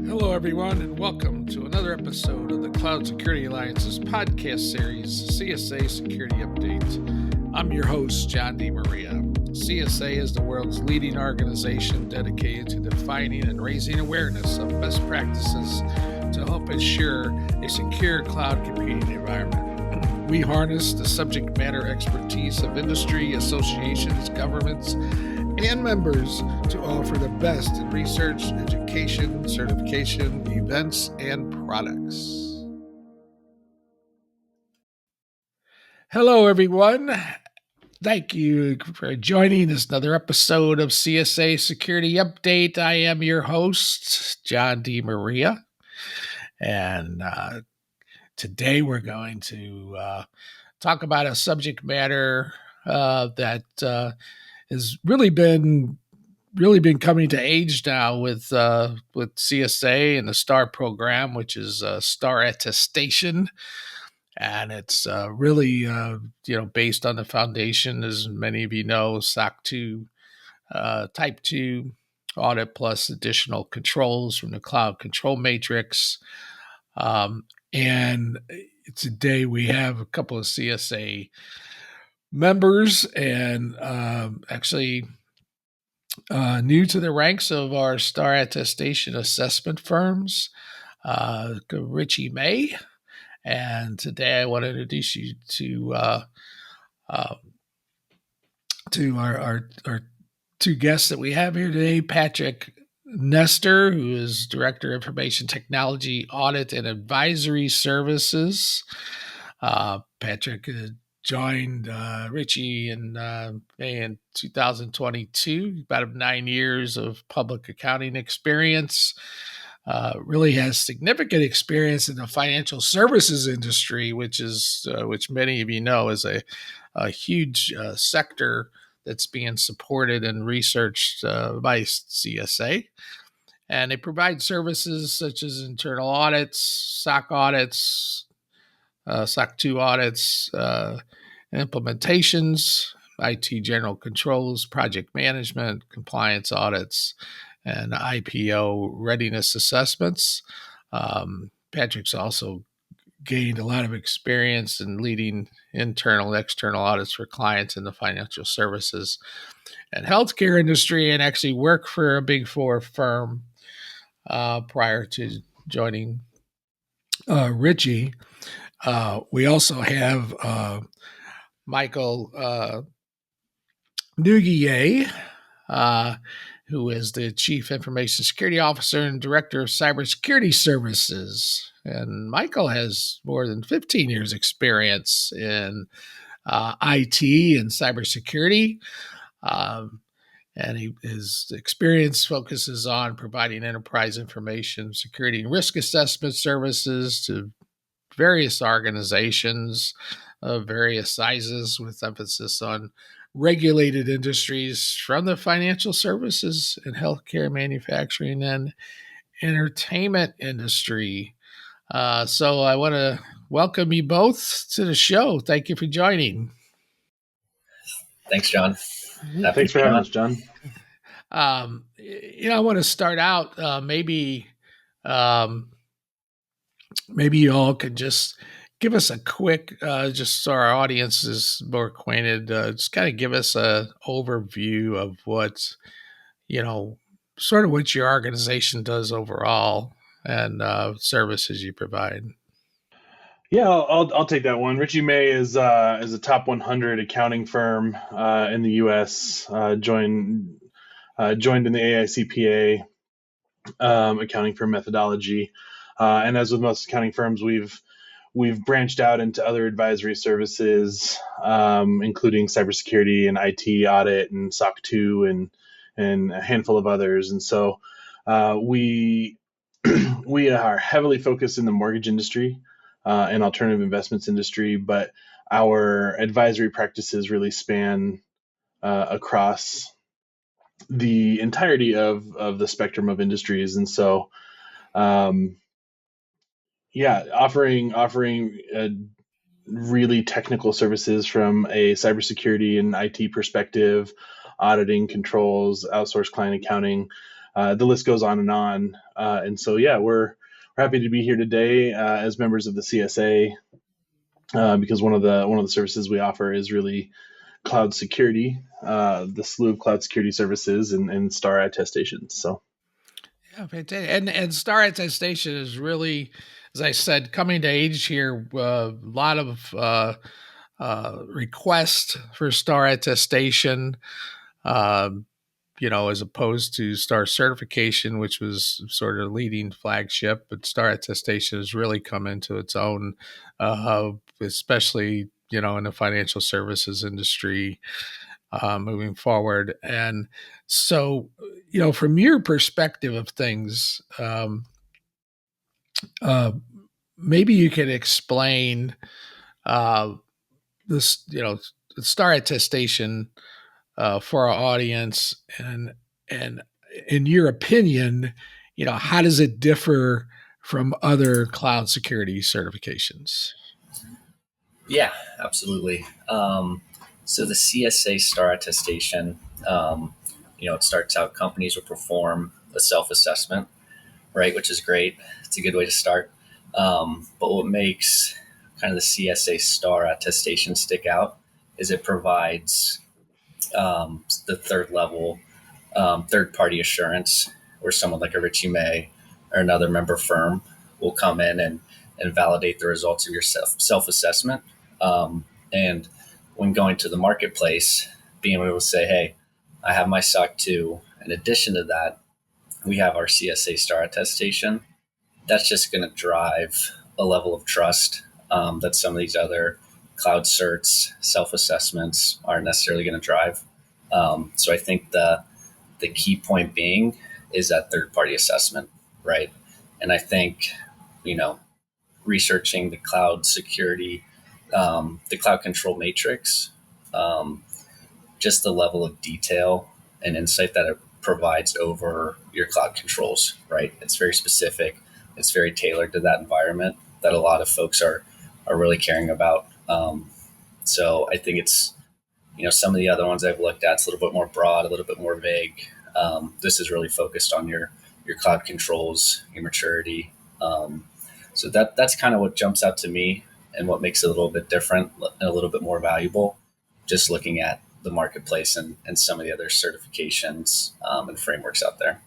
Hello, everyone, and welcome to another episode of the Cloud Security Alliance's podcast series, CSA Security Update. I'm your host, John DiMaria. CSA is the world's leading organization dedicated to defining and raising awareness of best practices to help ensure a secure cloud computing environment. We harness the subject matter expertise of industry, associations, governments, and members to offer the best in research, education, certification, events, and products. Hello, everyone. Thank you for joining this another episode of CSA Security Update. I am your host, John DiMaria, and today we're going to talk about a subject matter that has really been coming to age now with CSA and the STAR program, which is STAR Attestation. And it's really, based on the foundation, as many of you know, SOC2, Type 2 audit plus additional controls from the cloud control matrix. And today we have a couple of CSA members and actually new to the ranks of our STAR Attestation assessment firms, Richie May. And today I want to introduce you to our two guests that we have here today, Patrick Nester, who is Director of Information Technology Audit and Advisory Services. Patrick joined Richie in May in 2022, about 9 years of public accounting experience. Really has significant experience in the financial services industry, which many of you know is a huge sector that's being supported and researched by CSA. And they provide services such as internal audits, SOC audits, SOC2 audits, implementations, IT general controls, project management, compliance audits, and IPO readiness assessments. Patrick's also gained a lot of experience in leading internal and external audits for clients in the financial services and healthcare industry, and actually worked for a Big Four firm prior to joining Richie. We also have Michael Nouguier, who is the Chief Information Security Officer and Director of Cybersecurity Services. And Michael has more than 15 years experience in IT and cybersecurity. And his experience focuses on providing enterprise information, security, and risk assessment services to various organizations of various sizes, with emphasis on regulated industries from the financial services and healthcare, manufacturing, and entertainment industry. So I want to welcome you both to the show. Thank you for joining. Thanks, John. Thanks for having us, John. I want to start out maybe you all could just give us a quick, just so our audience is more acquainted, just kind of give us an overview of what, sort of what your organization does overall and services you provide. Yeah, I'll take that one. Richie May is a top 100 accounting firm in the U.S. Joined in the AICPA accounting firm methodology, and as with most accounting firms, we've branched out into other advisory services, including cybersecurity and IT audit and SOC2 and a handful of others. And so we are heavily focused in the mortgage industry and alternative investments industry, but our advisory practices really span across the entirety of the spectrum of industries. And so offering really technical services from a cybersecurity and IT perspective, auditing, controls, outsourced client accounting, The list goes on and on. And so, yeah, we're happy to be here today as members of the CSA because one of the services we offer is really cloud security, the slew of cloud security services and STAR attestations. So. Yeah, fantastic. And STAR Attestation is really, as I said, coming to age here. A lot of requests for STAR Attestation, as opposed to STAR Certification, which was sort of leading flagship. But STAR Attestation has really come into its own, especially in the financial services industry. Moving forward. And so, from your perspective of things, uh, maybe you could explain this, the STAR attestation for our audience, and in your opinion, how does it differ from other cloud security certifications? Yeah, absolutely. So the CSA STAR Attestation, it starts out companies will perform a self-assessment, right, which is great. It's a good way to start. But what makes kind of the CSA STAR Attestation stick out is it provides the third level, third-party assurance, where someone like a Richie May or another member firm will come in and validate the results of your self-assessment. And when going to the marketplace, being able to say, hey, I have my SOC2. In addition to that, we have our CSA STAR attestation. That's just going to drive a level of trust that some of these other cloud certs, self-assessments aren't necessarily going to drive. So I think the key point being is that third-party assessment, right? And I think, researching the cloud security, the cloud control matrix, just the level of detail and insight that it provides over your cloud controls, right? It's very specific. It's very tailored to that environment that a lot of folks are really caring about. So I think it's, some of the other ones I've looked at, it's a little bit more broad, a little bit more vague. This is really focused on your cloud controls, your maturity. So that's kind of what jumps out to me and what makes it a little bit different and a little bit more valuable, just looking at the marketplace and some of the other certifications and frameworks out there.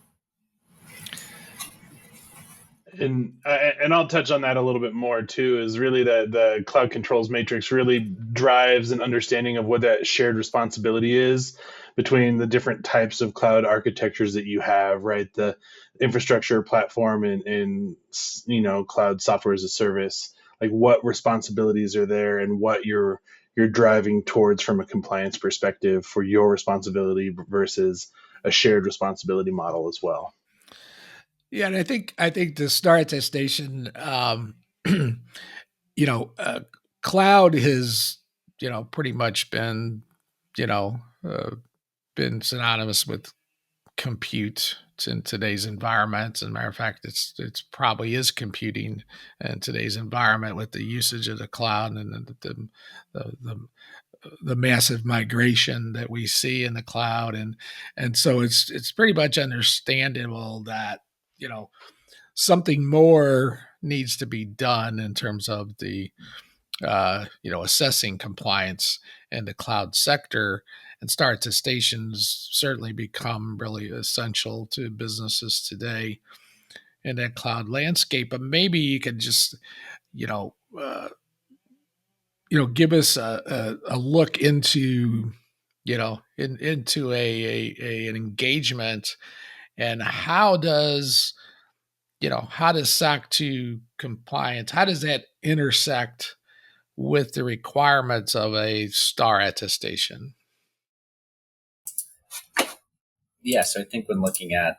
And I'll touch on that a little bit more too, is really that the cloud controls matrix really drives an understanding of what that shared responsibility is between the different types of cloud architectures that you have, right? The infrastructure platform and cloud software as a service, like what responsibilities are there and what you're driving towards from a compliance perspective for your responsibility versus a shared responsibility model as well. Yeah, and I think the STAR attestation, cloud has pretty much been been synonymous with compute in today's environment. As a matter of fact, it's probably is computing in today's environment with the usage of the cloud and the massive migration that we see in the cloud, and so it's pretty much understandable that something more needs to be done in terms of the assessing compliance in the cloud sector, and STAR attestations certainly become really essential to businesses today in that cloud landscape. But maybe you could just give us a look into into an engagement, and how does SOC2 compliance, how does that intersect with the requirements of a STAR attestation? Yeah, so I think when looking at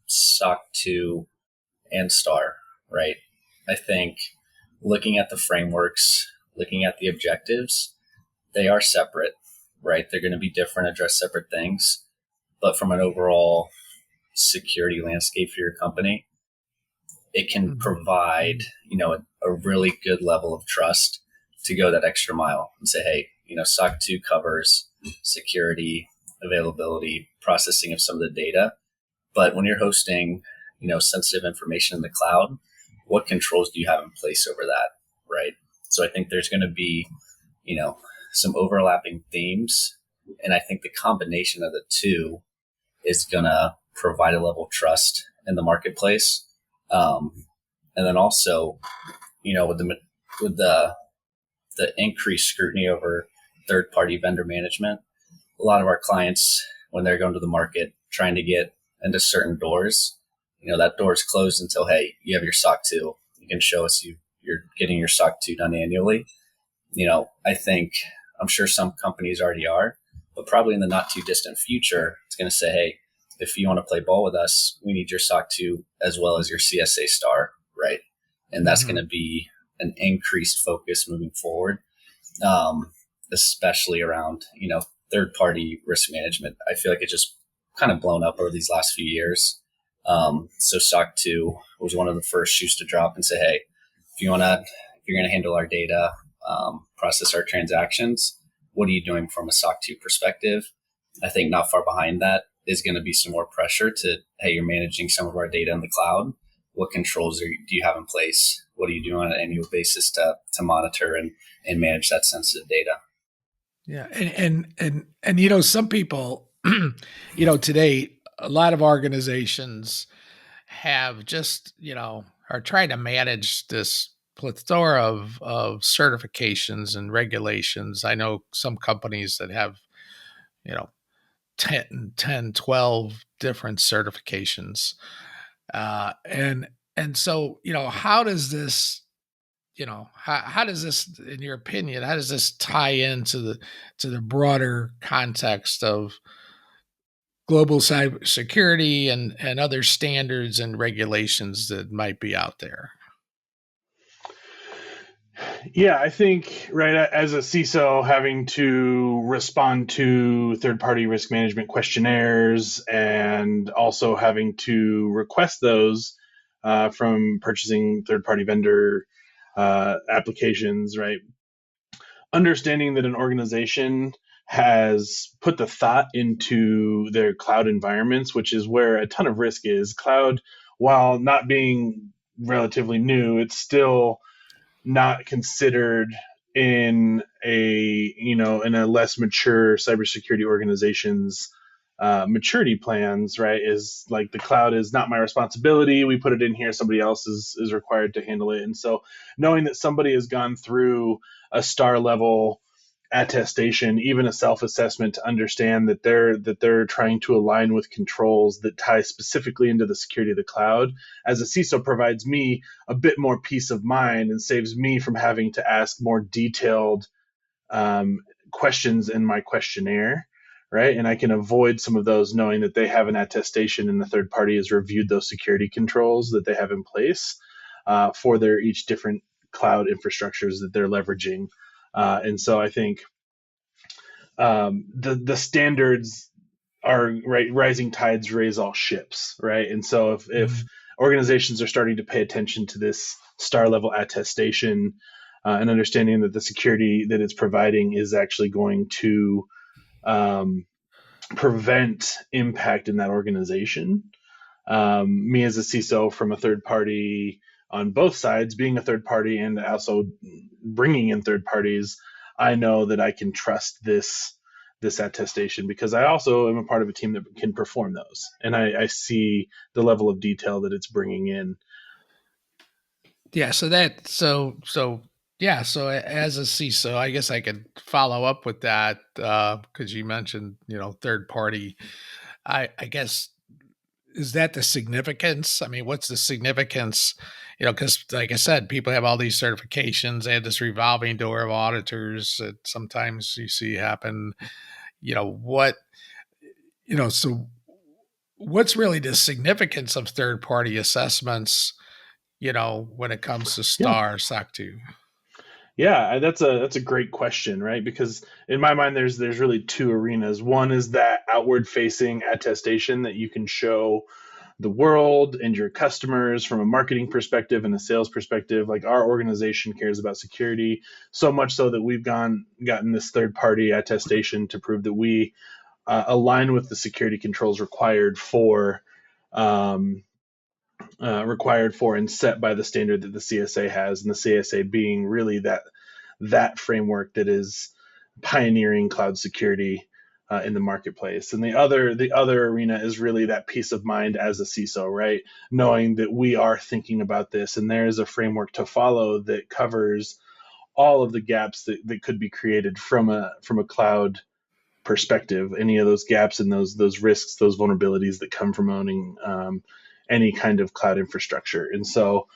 SOC2 and STAR, right, I think looking at the frameworks, looking at the objectives, they are separate, right? They're going to be different, address separate things. But from an overall security landscape for your company, it can provide, a really good level of trust to go that extra mile and say, hey, SOC2 covers security, availability, processing of some of the data, But when you're hosting, sensitive information in the cloud, what controls do you have in place over that, right? So I think there's going to be, some overlapping themes. And I think the combination of the two is going to provide a level of trust in the marketplace. And then also, with the increased scrutiny over third-party vendor management, a lot of our clients, when they're going to the market trying to get into certain doors, that door is closed until, hey, you have your SOC 2. You can show us you're getting your SOC 2 done annually. I'm sure some companies already are, but probably in the not too distant future, it's going to say, hey, if you want to play ball with us, we need your SOC 2 as well as your CSA STAR, right? And that's going to be an increased focus moving forward, especially around, third-party risk management. I feel like it just kind of blown up over these last few years. So SOC 2 was one of the first shoes to drop and say, hey, if you're going to handle our data, process our transactions, what are you doing from a SOC 2 perspective? I think not far behind that is going to be some more pressure to, hey, you're managing some of our data in the cloud. What controls do you have in place? What are you doing on an annual basis to monitor and manage that sensitive data? Yeah. And some people, today, a lot of organizations have just, are trying to manage this plethora of certifications and regulations. I know some companies that have, 10, 12 different certifications. And so, how does this, how does this, in your opinion, how does this tie into the broader context of global cybersecurity and other standards and regulations that might be out there? Yeah, I think, right, as a CISO, having to respond to third-party risk management questionnaires and also having to request those from purchasing third-party vendor applications, right? Understanding that an organization has put the thought into their cloud environments, which is where a ton of risk is. Cloud, while not being relatively new, it's still not considered in a less mature cybersecurity organization's maturity plans, right? Is like the cloud is not my responsibility. We put it in here. Somebody else is required to handle it. And so knowing that somebody has gone through a STAR level attestation, even a self-assessment, to understand that they're trying to align with controls that tie specifically into the security of the cloud, as a CISO, provides me a bit more peace of mind and saves me from having to ask more detailed questions in my questionnaire, right? And I can avoid some of those knowing that they have an attestation and the third party has reviewed those security controls that they have in place for their each different cloud infrastructures that they're leveraging. And so I think the standards are, right, rising tides raise all ships, right? And so if organizations are starting to pay attention to this STAR level attestation and understanding that the security that it's providing is actually going to prevent impact in that organization, me as a CISO from a third party, on both sides, being a third party and also bringing in third parties, I know that I can trust this attestation because I also am a part of a team that can perform those, and I see the level of detail that it's bringing in. Yeah. So as a CISO, I guess I could follow up with that because you mentioned, third party. I guess, is that the significance? I mean, what's the significance? Because like I said, people have all these certifications. They have this revolving door of auditors that sometimes you see happen. So what's really the significance of third party assessments, when it comes to STAR SOC 2? Yeah, that's a great question, right? Because in my mind, there's really two arenas. One is that outward facing attestation that you can show the world and your customers from a marketing perspective and a sales perspective. Like, our organization cares about security so much so that we've gotten this third party attestation to prove that we align with the security controls required for required for and set by the standard that the CSA has, and the CSA being really that framework that is pioneering cloud security in the marketplace. And the other arena is really that peace of mind as a CISO, right? Knowing that we are thinking about this, and there is a framework to follow that covers all of the gaps that could be created from a cloud perspective, any of those gaps and those risks, those vulnerabilities that come from owning any kind of cloud infrastructure. And so,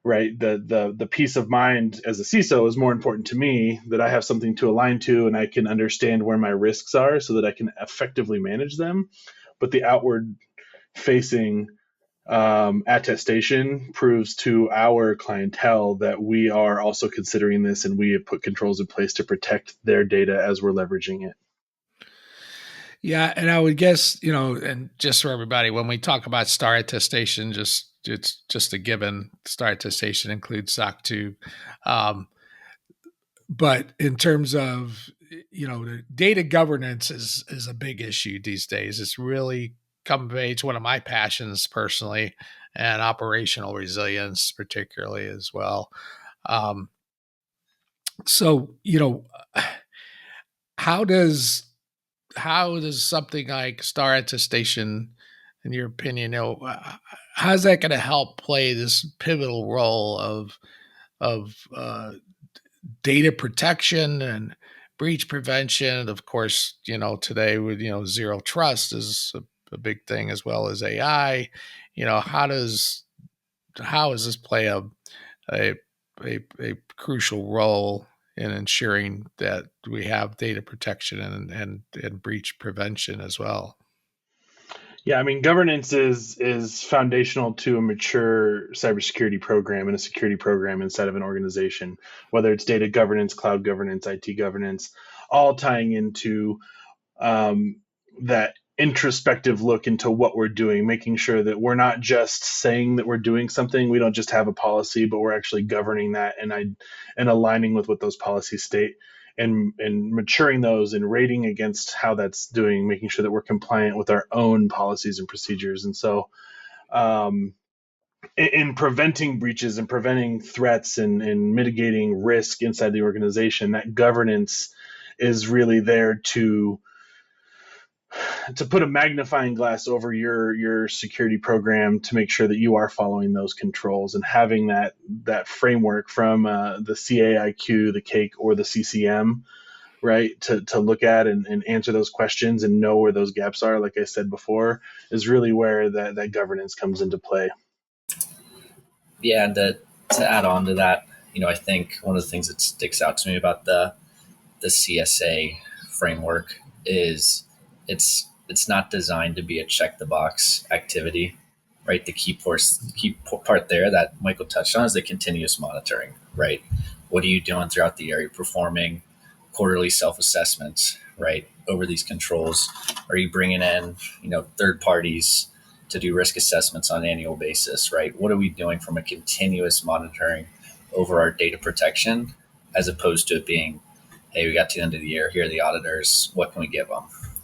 right, the peace of mind as a CISO is more important to me, that I have something to align to and I can understand where my risks are so that I can effectively manage them. But the outward facing attestation proves to our clientele that we are also considering this, and we have put controls in place to protect their data as we're leveraging it. Yeah, and I would guess, and just for everybody, when we talk about STAR attestation, it's just a given. STAR attestation includes SOC2. But in terms of, the data governance is a big issue these days. It's really come of age, one of my passions personally, and operational resilience particularly as well. So, how does something like STAR attestation, in your opinion, how's that going to help play this pivotal role of data protection and breach prevention? Of course, today with zero trust is a big thing, as well as AI. How does this play a a crucial role in ensuring that we have data protection and breach prevention as well? Yeah, I mean, governance is foundational to a mature cybersecurity program and a security program inside of an organization, whether it's data governance, cloud governance, IT governance, all tying into that introspective look into what we're doing, making sure that we're not just saying that we're doing something. We don't just have a policy, but we're actually governing that and aligning with what those policies state, and maturing those and rating against how that's doing, making sure that we're compliant with our own policies and procedures. And so, in preventing breaches and preventing threats and mitigating risk inside the organization, that governance is really there to put a magnifying glass over your security program to make sure that you are following those controls, and having that framework from the CAIQ, the CAIQ, or the CCM, right, to look at and answer those questions and know where those gaps are, like I said before, is really where that governance comes into play. Yeah, and to add on to that, I think one of the things that sticks out to me about the CSA framework is it's not designed to be a check the box activity, right? The key part there that Michael touched on is the continuous monitoring, right? What are you doing throughout the year? You're performing quarterly self-assessments, right, over these controls. Are you bringing in, third parties to do risk assessments on an annual basis, right? What are we doing from a continuous monitoring over our data protection, as opposed to it being, hey, we got to the end of the year, here are the auditors, what can we give them,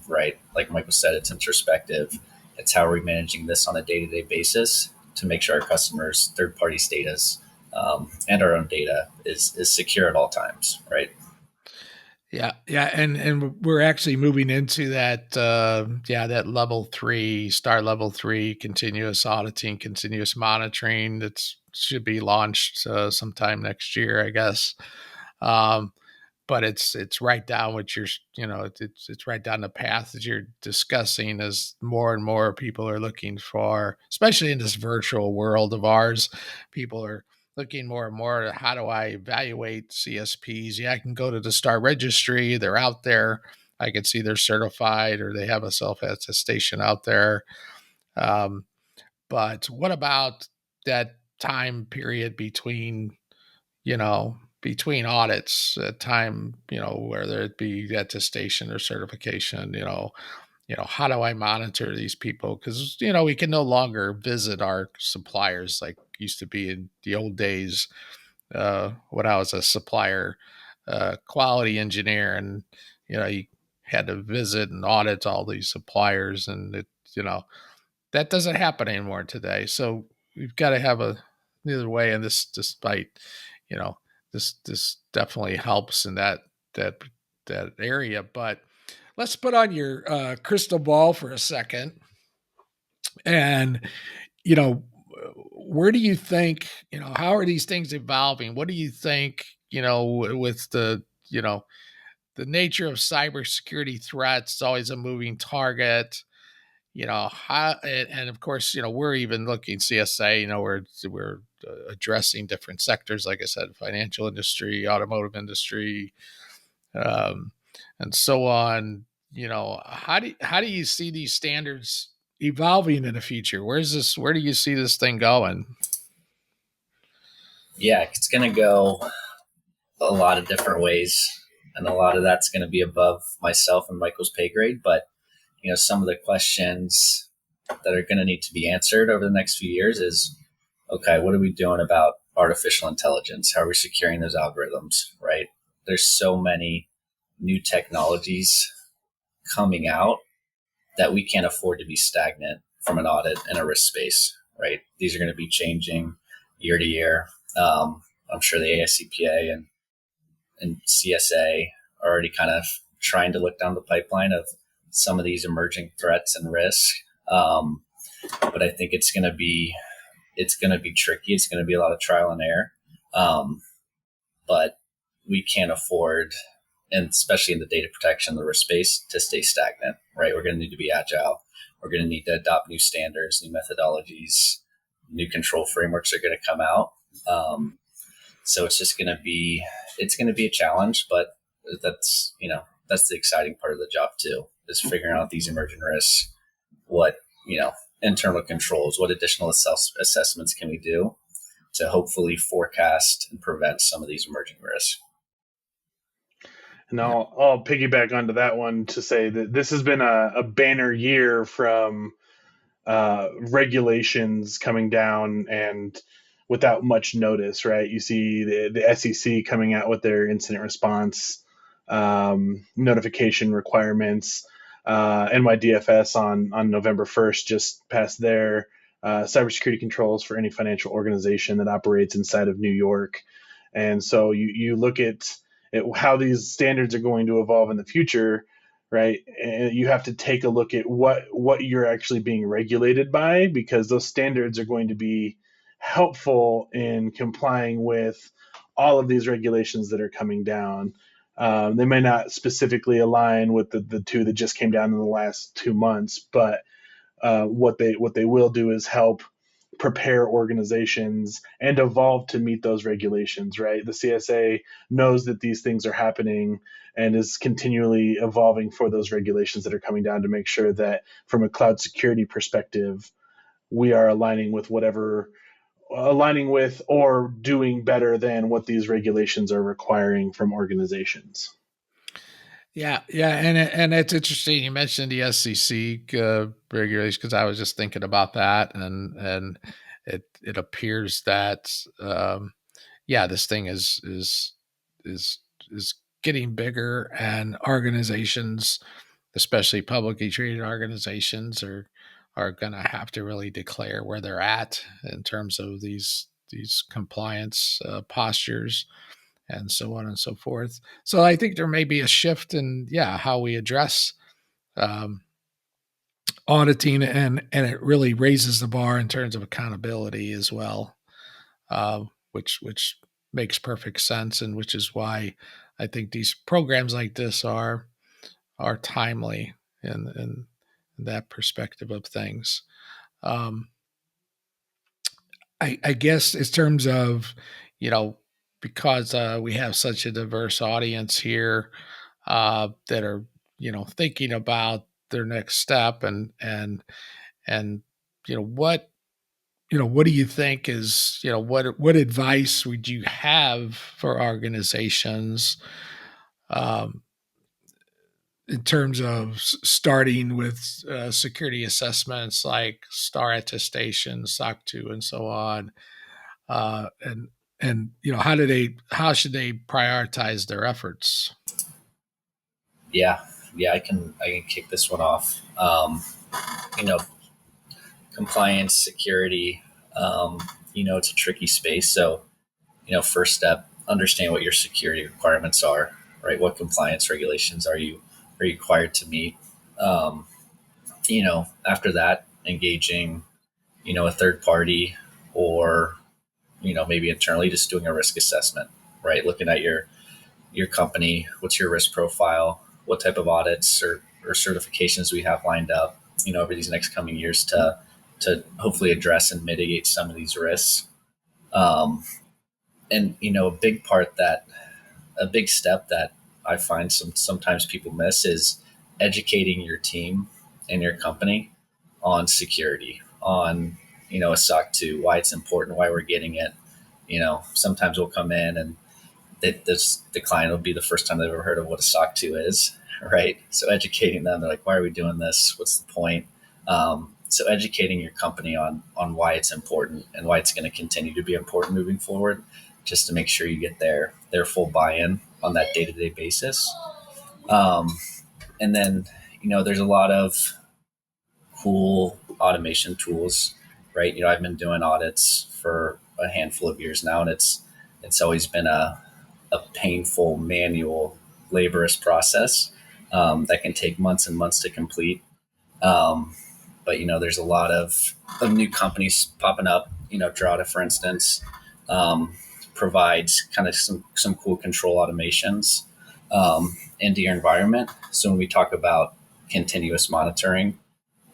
right? Like Michael said, it's introspective. It's how are we managing this on a day-to-day basis to make sure our customers' third-party data and our own data is secure at all times, right? Yeah, and we're actually moving into that that level 3, STAR level 3, continuous auditing, continuous monitoring, that should be launched sometime next year, I guess. But it's right down what you're, it's right down the path that you're discussing, as more and more people are looking for, especially in this virtual world of ours. People are looking more and more at, how do I evaluate CSPs? Yeah, I can go to the STAR registry. They're out there. I can see they're certified or they have a self-attestation out there. But what about that time period between, between audits, time, whether it be attestation or certification, how do I monitor these people? Because, we can no longer visit our suppliers like used to be in the old days, when I was a supplier quality engineer, and, you had to visit and audit all these suppliers, and it, that doesn't happen anymore today. So we've got to have a either way. And this, despite, this definitely helps in that that area. But let's put on your crystal ball for a second, and where do you think, how are these things evolving? What do you think, with the nature of cybersecurity threats? It's always a moving target. How, and of course, we're even looking CSA, we're addressing different sectors, like I said, financial industry, automotive industry, um, and so on. How do you see these standards evolving in the future? Where do you see this thing going? Yeah, it's going to go a lot of different ways, and a lot of that's going to be above myself and Michael's pay grade. But some of the questions that are going to need to be answered over the next few years is, okay, what are we doing about artificial intelligence? How are we securing those algorithms? Right? There's so many new technologies coming out that we can't afford to be stagnant from an audit and a risk space. Right? These are going to be changing year to year. I'm sure the AICPA and CSA are already kind of trying to look down the pipeline of some of these emerging threats and risks. But I think it's going to be tricky. It's going to be a lot of trial and error. But we can't afford, and especially in the data protection, the risk space, to stay stagnant, right? We're going to need to be agile. We're going to need to adopt new standards, new methodologies, new control frameworks are going to come out. So it's just going to be a challenge, but that's the exciting part of the job too, is figuring out these emerging risks, what, internal controls, what additional assessments can we do to hopefully forecast and prevent some of these emerging risks. And I'll piggyback onto that one to say that this has been a banner year from regulations coming down and without much notice, right? You see the SEC coming out with their incident response notification requirements. NYDFS on November 1st just passed their cybersecurity controls for any financial organization that operates inside of New York. And so you look at how these standards are going to evolve in the future, right? And you have to take a look at what you're actually being regulated by, because those standards are going to be helpful in complying with all of these regulations that are coming down. They may not specifically align with the two that just came down in the last 2 months, but what they will do is help prepare organizations and evolve to meet those regulations, right? The CSA knows that these things are happening and is continually evolving for those regulations that are coming down to make sure that from a cloud security perspective, we are aligning with or doing better than what these regulations are requiring from organizations. Yeah, and it's interesting. You mentioned the SEC regulations, because I was just thinking about that, and it appears that this thing is getting bigger, and organizations, especially publicly traded organizations, are going to have to really declare where they're at in terms of these compliance postures, and so on and so forth. So I think there may be a shift in how we address um, auditing, and it really raises the bar in terms of accountability as well, which makes perfect sense, and which is why I think these programs like this are timely in that perspective of things. Um, I guess in terms of, because we have such a diverse audience here that are, thinking about their next step, and what do you think is, what advice would you have for organizations um, in terms of starting with security assessments like STAR Attestation, SOC2, and so on, and how should they prioritize their efforts? Yeah, I can kick this one off. You know, compliance, security, it's a tricky space. So, first step, understand what your security requirements are, right? What compliance regulations are you required to meet? After that, engaging, a third party or, maybe internally just doing a risk assessment, right? Looking at your company, what's your risk profile, what type of audits or certifications we have lined up, over these next coming years to hopefully address and mitigate some of these risks. And a big step that I find sometimes people miss is educating your team and your company on security, on a SOC 2, why it's important, why we're getting it. Sometimes we'll come in and the client will be the first time they've ever heard of what a SOC 2 is, right? So educating them, they're like, why are we doing this? What's the point? So educating your company on why it's important and why it's going to continue to be important moving forward, just to make sure you get their full buy-in on that day-to-day basis. And then, there's a lot of cool automation tools, right? I've been doing audits for a handful of years now, and it's always been a painful, manual, laborious process that can take months and months to complete. But there's a lot of new companies popping up. Drata, for instance, provides kind of some cool control automations into your environment. So when we talk about continuous monitoring,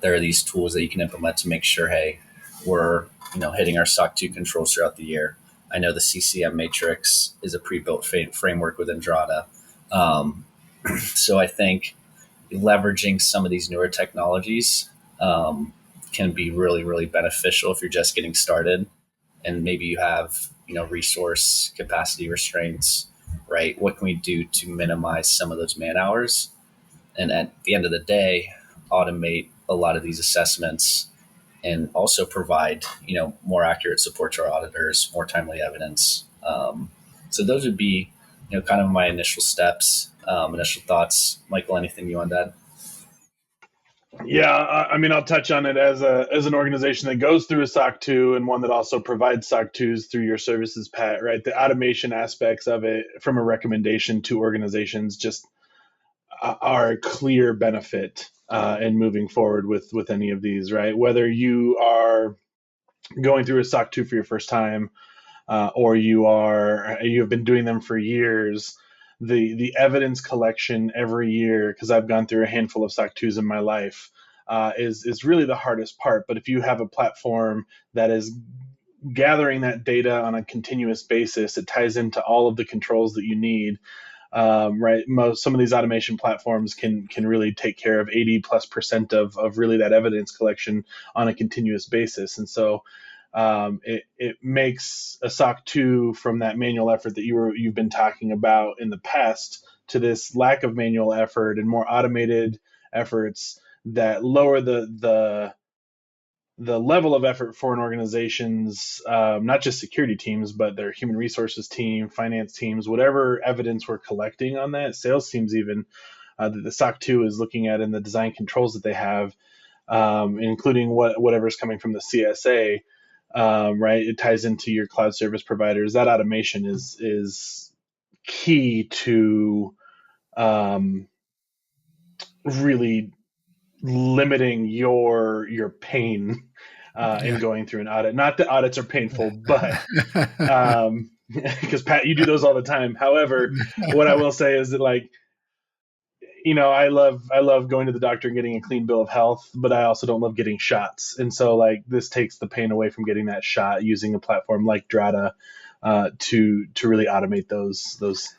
there are these tools that you can implement to make sure, hey, we're hitting our SOC 2 controls throughout the year. I know the CCM matrix is a pre-built framework within Drata. So I think leveraging some of these newer technologies can be really, really beneficial if you're just getting started and maybe you have, resource capacity restraints, right? What can we do to minimize some of those man hours? And at the end of the day, automate a lot of these assessments and also provide, more accurate support to our auditors, more timely evidence. So those would be, kind of my initial steps, initial thoughts. Michael, anything you want to add? Yeah, I mean, I'll touch on it as an organization that goes through a SOC 2 and one that also provides SOC 2s through your services, Pat, right? The automation aspects of it from a recommendation to organizations just are a clear benefit in moving forward with any of these, right? Whether you are going through a SOC 2 for your first time or you've been doing them for years, the evidence collection every year, because I've gone through a handful of SOC 2s in my life, is really the hardest part. But if you have a platform that is gathering that data on a continuous basis, it ties into all of the controls that you need. Right, some of these automation platforms can really take care of 80+% of really that evidence collection on a continuous basis, and so it makes a SOC 2 from that manual effort that you've been talking about in the past to this lack of manual effort and more automated efforts that lower the level of effort for an organization's not just security teams, but their human resources team, finance teams, whatever evidence we're collecting on that, sales teams even, that the SOC 2 is looking at in the design controls that they have, including whatever's coming from the CSA. Right, it ties into your cloud service providers. That automation is key to really limiting your pain in going through an audit. Not that audits are painful, but because Pat, you do those all the time. However, what I will say is that, like, I love going to the doctor and getting a clean bill of health, but I also don't love getting shots. And so, like, this takes the pain away from getting that shot using a platform like Drata to really automate those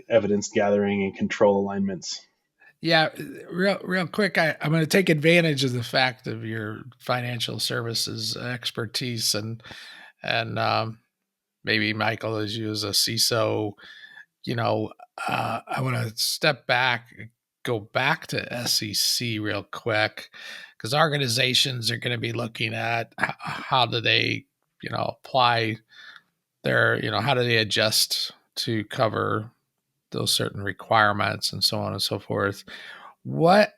evidence gathering and control alignments. Yeah, real quick, I'm going to take advantage of the fact of your financial services expertise and maybe Michael, as you as a CISO, I want to step back, go back to SEC real quick, because organizations are going to be looking at how do they, apply their, how do they adjust to cover those certain requirements and so on and so forth. What,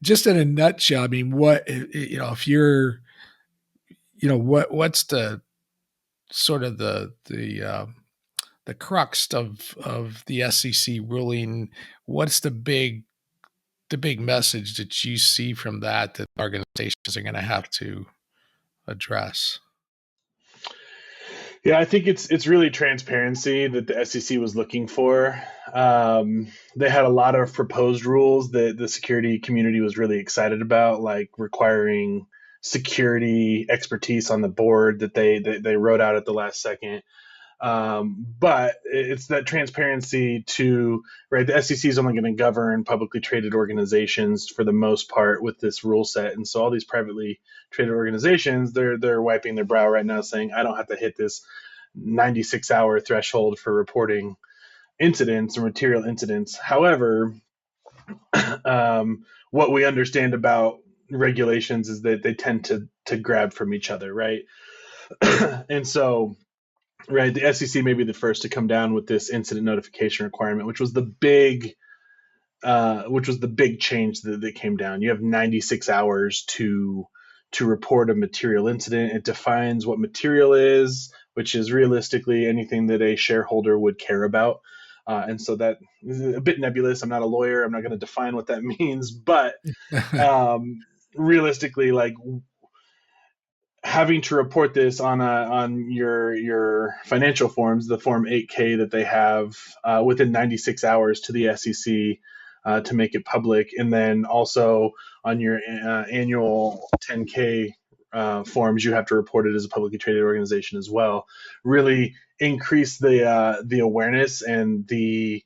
just in a nutshell, I mean, what, if you're, what's the sort of the crux of the SEC ruling? What's the big message that you see from that organizations are going to have to address? Yeah, I think it's really transparency that the SEC was looking for. They had a lot of proposed rules that the security community was really excited about, like requiring security expertise on the board that they wrote out at the last second. But it's that transparency to, right, the SEC is only going to govern publicly traded organizations for the most part with this rule set. And so all these privately traded organizations, they're wiping their brow right now saying, I don't have to hit this 96-hour threshold for reporting incidents or material incidents. However, what we understand about regulations is that they tend to grab from each other, right? And so, right, the SEC may be the first to come down with this incident notification requirement, which was the big change that came down. You have 96 hours to report a material incident. It defines what material is, which is realistically anything that a shareholder would care about. And so that is a bit nebulous. I'm not a lawyer. I'm not going to define what that means, but realistically, like having to report this on your financial forms, the Form 8K that they have within 96 hours to the SEC to make it public, and then also on your annual 10K forms, you have to report it as a publicly traded organization as well. Really increase the awareness and the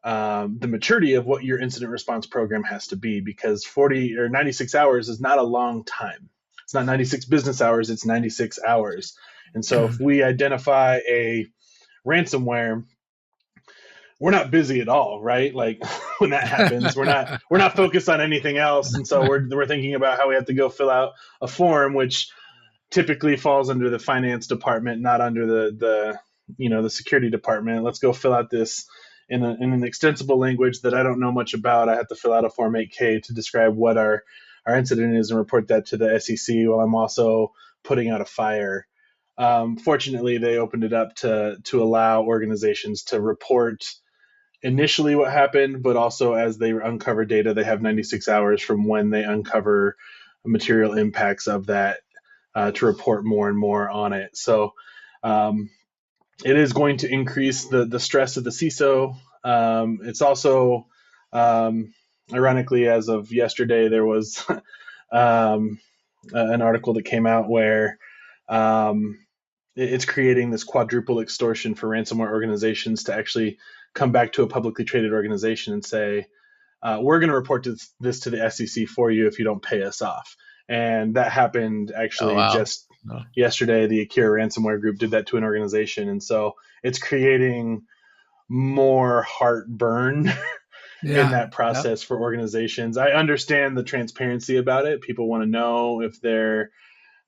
maturity of what your incident response program has to be, because 40 or 96 hours is not a long time. It's not 96 business hours, it's 96 hours. And so if we identify a ransomware, we're not busy at all, right? Like when that happens, we're not focused on anything else. And so we're thinking about how we have to go fill out a form, which typically falls under the finance department, not under the security department. Let's go fill out this in an extensible language that I don't know much about. I have to fill out a Form 8K to describe what our incident is and report that to the SEC while I'm also putting out a fire. Fortunately, they opened it up to allow organizations to report initially what happened, but also as they uncover data, they have 96 hours from when they uncover material impacts of that to report more and more on it. So it is going to increase the stress of the CISO. It's also, ironically, as of yesterday, there was an article that came out where it's creating this quadruple extortion for ransomware organizations to actually come back to a publicly traded organization and say, we're going to report this to the SEC for you if you don't pay us off. And that happened actually just yesterday. The Akira ransomware group did that to an organization. And so it's creating more heartburn in that process for organizations. I understand the transparency about it. People want to know if their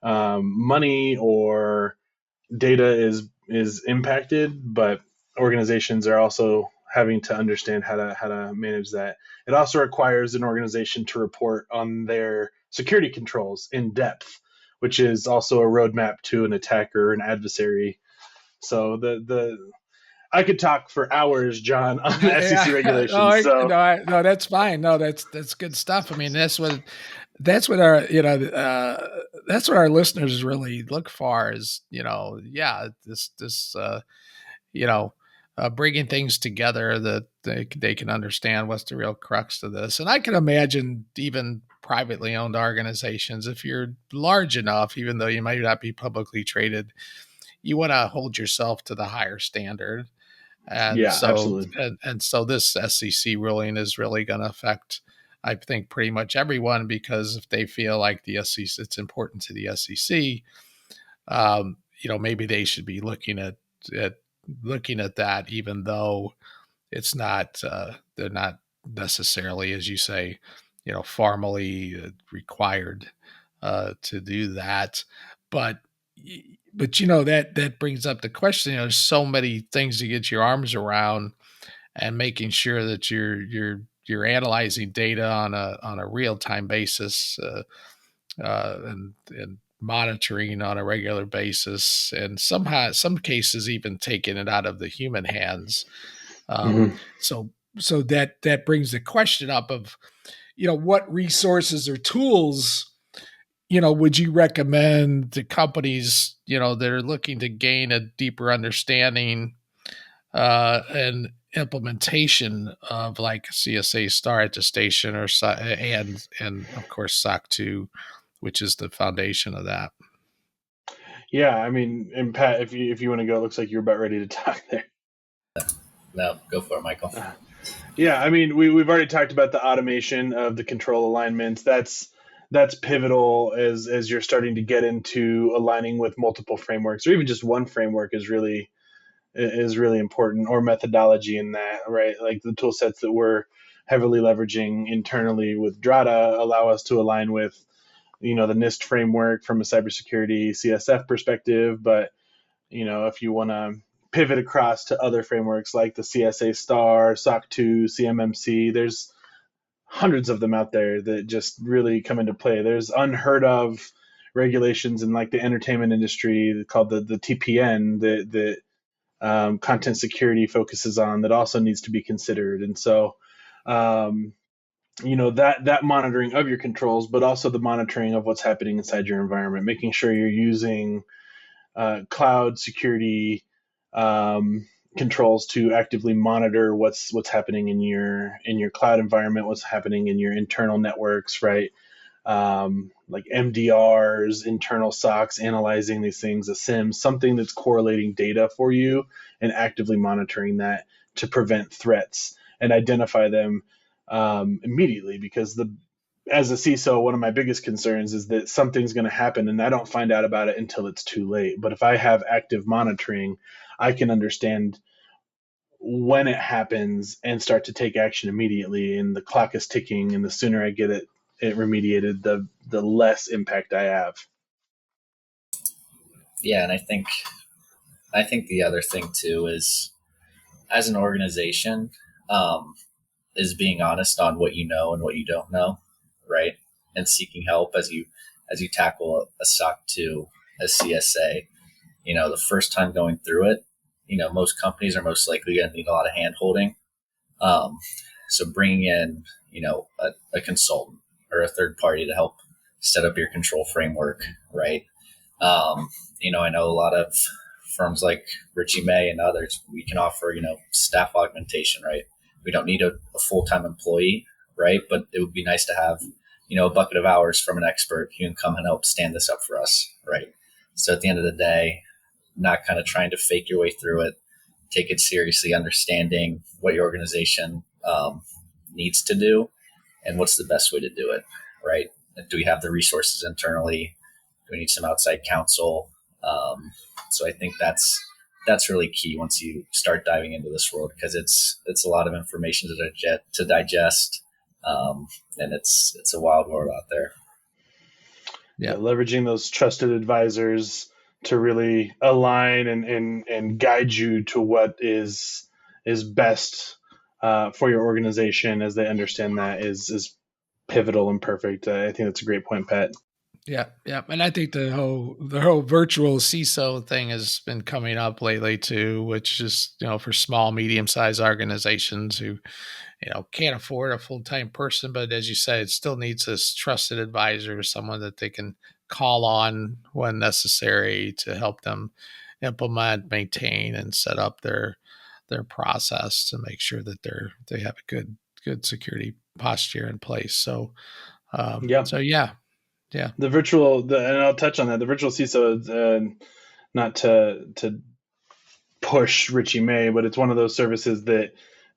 money or data is impacted, but organizations are also having to understand how to manage that. It also requires an organization to report on their security controls in depth, which is also a roadmap to an attacker or an adversary. So the I could talk for hours, John, on the SEC regulations. No, that's fine. No, that's good stuff. I mean, that's what our that's what our listeners really look for is this bringing things together that they can understand what's the real crux of this. And I can imagine even privately owned organizations, if you're large enough, even though you might not be publicly traded, you want to hold yourself to the higher standard. And absolutely. And so this SEC ruling is really going to affect, I think, pretty much everyone, because if they feel like the SEC, it's important to the SEC, maybe they should be looking at that, even though it's not, they're not necessarily, as you say, formally required to do that. But that brings up the question. There's so many things to get your arms around, and making sure that you're you're analyzing data on a real time basis, and monitoring on a regular basis, and somehow some cases even taking it out of the human hands. Mm-hmm. So that brings the question up of, what resources or tools, would you recommend to companies, that are looking to gain a deeper understanding and implementation of like CSA STAR Attestation and of course SOC2, which is the foundation of that. Yeah, I mean, and Pat, if you want to go, it looks like you're about ready to talk there. No, go for it, Michael. Yeah, I mean, we've already talked about the automation of the control alignments. That's pivotal as you're starting to get into aligning with multiple frameworks, or even just one framework is really important, or methodology in that, right? Like the tool sets that we're heavily leveraging internally with Drata allow us to align with, the NIST framework from a cybersecurity CSF perspective. But, if you want to pivot across to other frameworks like the CSA STAR, SOC2, CMMC, there's hundreds of them out there that just really come into play. There's unheard of regulations in like the entertainment industry called the TPN that content security focuses on, that also needs to be considered. And so, that monitoring of your controls, but also the monitoring of what's happening inside your environment, making sure you're using cloud security controls to actively monitor what's happening in your cloud environment, what's happening in your internal networks, right? Like MDRs, internal SOCs, analyzing these things, a SIM, something that's correlating data for you and actively monitoring that to prevent threats and identify them immediately. Because as a CISO, one of my biggest concerns is that something's going to happen and I don't find out about it until it's too late. But if I have active monitoring, I can understand when it happens and start to take action immediately. And the clock is ticking, and the sooner I get it remediated, the less impact I have. Yeah, and I think the other thing too is, as an organization, is being honest on what you know and what you don't know, right? And seeking help as you tackle a SOC 2, a CSA. The first time going through it, most companies are most likely going to need a lot of hand holding. So bringing in, a consultant or a third party to help set up your control framework, right? I know a lot of firms like Richie May and others, we can offer, staff augmentation, right? We don't need a full-time employee, right? But it would be nice to have, a bucket of hours from an expert who can come and help stand this up for us, right? So at the end of the day, not kind of trying to fake your way through it, take it seriously, understanding what your organization needs to do and what's the best way to do it, right? Do we have the resources internally? Do we need some outside counsel? So I think that's really key once you start diving into this world, because it's a lot of information to digest, and it's a wild world out there. Yeah, leveraging those trusted advisors to really align and guide you to what is best for your organization as they understand that is pivotal and perfect. I think that's a great point, Pat. Yeah, and I think the whole virtual CISO thing has been coming up lately too, which is for small, medium-sized organizations who can't afford a full-time person, but as you said, it still needs this trusted advisor, someone that they can call on when necessary to help them implement, maintain, and set up their process to make sure that they have a good security posture in place. So yeah. The virtual, and I'll touch on that. The virtual CISO, not to push Richie May, but it's one of those services that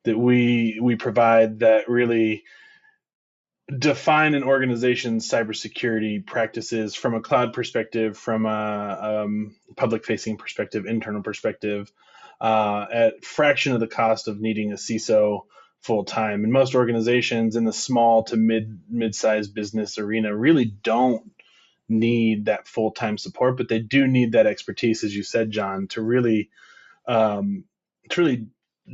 we provide that really define an organization's cybersecurity practices from a cloud perspective, from a public-facing perspective, internal perspective, at fraction of the cost of needing a CISO full time. And most organizations in the small to mid-sized business arena really don't need that full-time support, but they do need that expertise, as you said, John, to really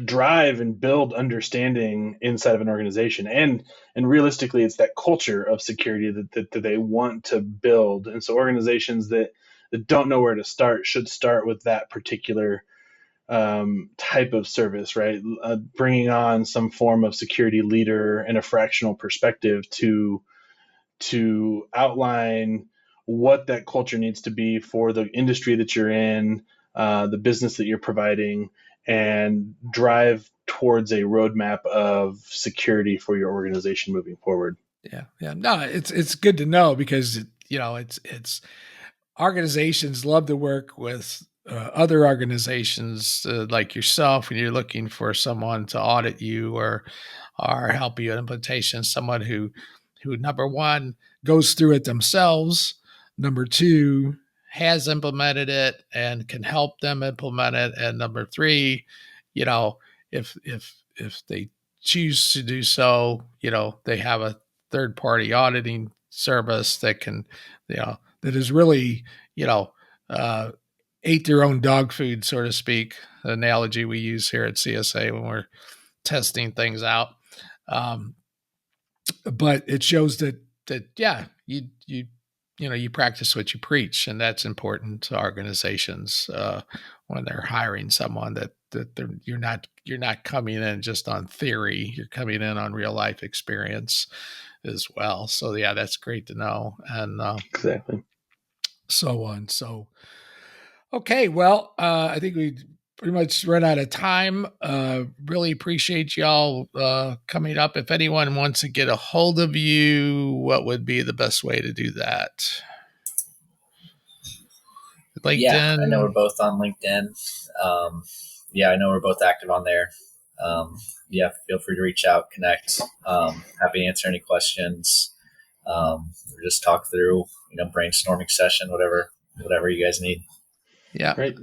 drive and build understanding inside of an organization, and realistically it's that culture of security that they want to build. And so organizations that don't know where to start should start with that particular type of service, right? Bringing on some form of security leader and a fractional perspective to outline what that culture needs to be for the industry that you're in, the business that you're providing, and drive towards a roadmap of security for your organization moving forward. Yeah. No, it's good to know, because it's organizations love to work with other organizations like yourself when you're looking for someone to audit you or help you in implementation. Someone who number one goes through it themselves, number two has implemented it and can help them implement it, and number three, if they choose to do so, they have a third party auditing service that can, that is really, ate their own dog food, so to speak, analogy we use here at CSA when we're testing things out. But it shows that yeah, you practice what you preach, and that's important to organizations when they're hiring someone, that you're not coming in just on theory, you're coming in on real life experience as well. So yeah, that's great to know. And Exactly. so on. So okay, well, I think we pretty much run out of time. Really appreciate y'all coming up. If anyone wants to get a hold of you, what would be the best way to do that? LinkedIn? Yeah, I know we're both on LinkedIn. I know we're both active on there. Feel free to reach out, connect. Happy to answer any questions. Or just talk through, brainstorming session, whatever you guys need. Yeah. Right.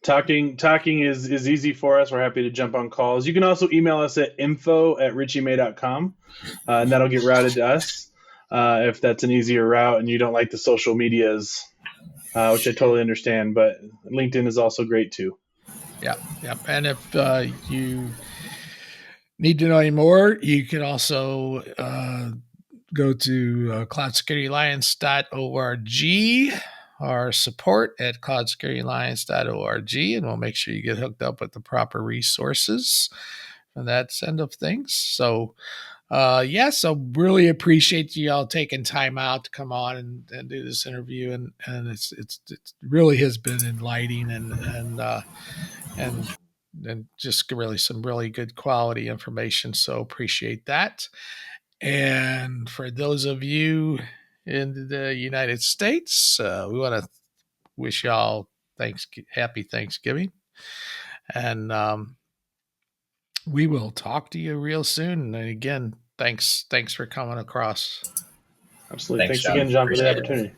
Talking is easy for us. We're happy to jump on calls. You can also email us at info@richiemay.com, and that'll get routed to us if that's an easier route and you don't like the social medias, which I totally understand. But LinkedIn is also great too. Yeah. And if you need to know any more, you can also go to cloudsecurityalliance.org, or support at cloudsecurityalliance.org, and we'll make sure you get hooked up with the proper resources on that end of things. So so really appreciate you all taking time out to come on and do this interview, and it's really has been enlightening and just really some really good quality information. So appreciate that. And for those of you in the United States, we want to wish y'all happy Thanksgiving, and we will talk to you real soon. And again, thanks for coming across. Absolutely. Thanks again, John, for the opportunity.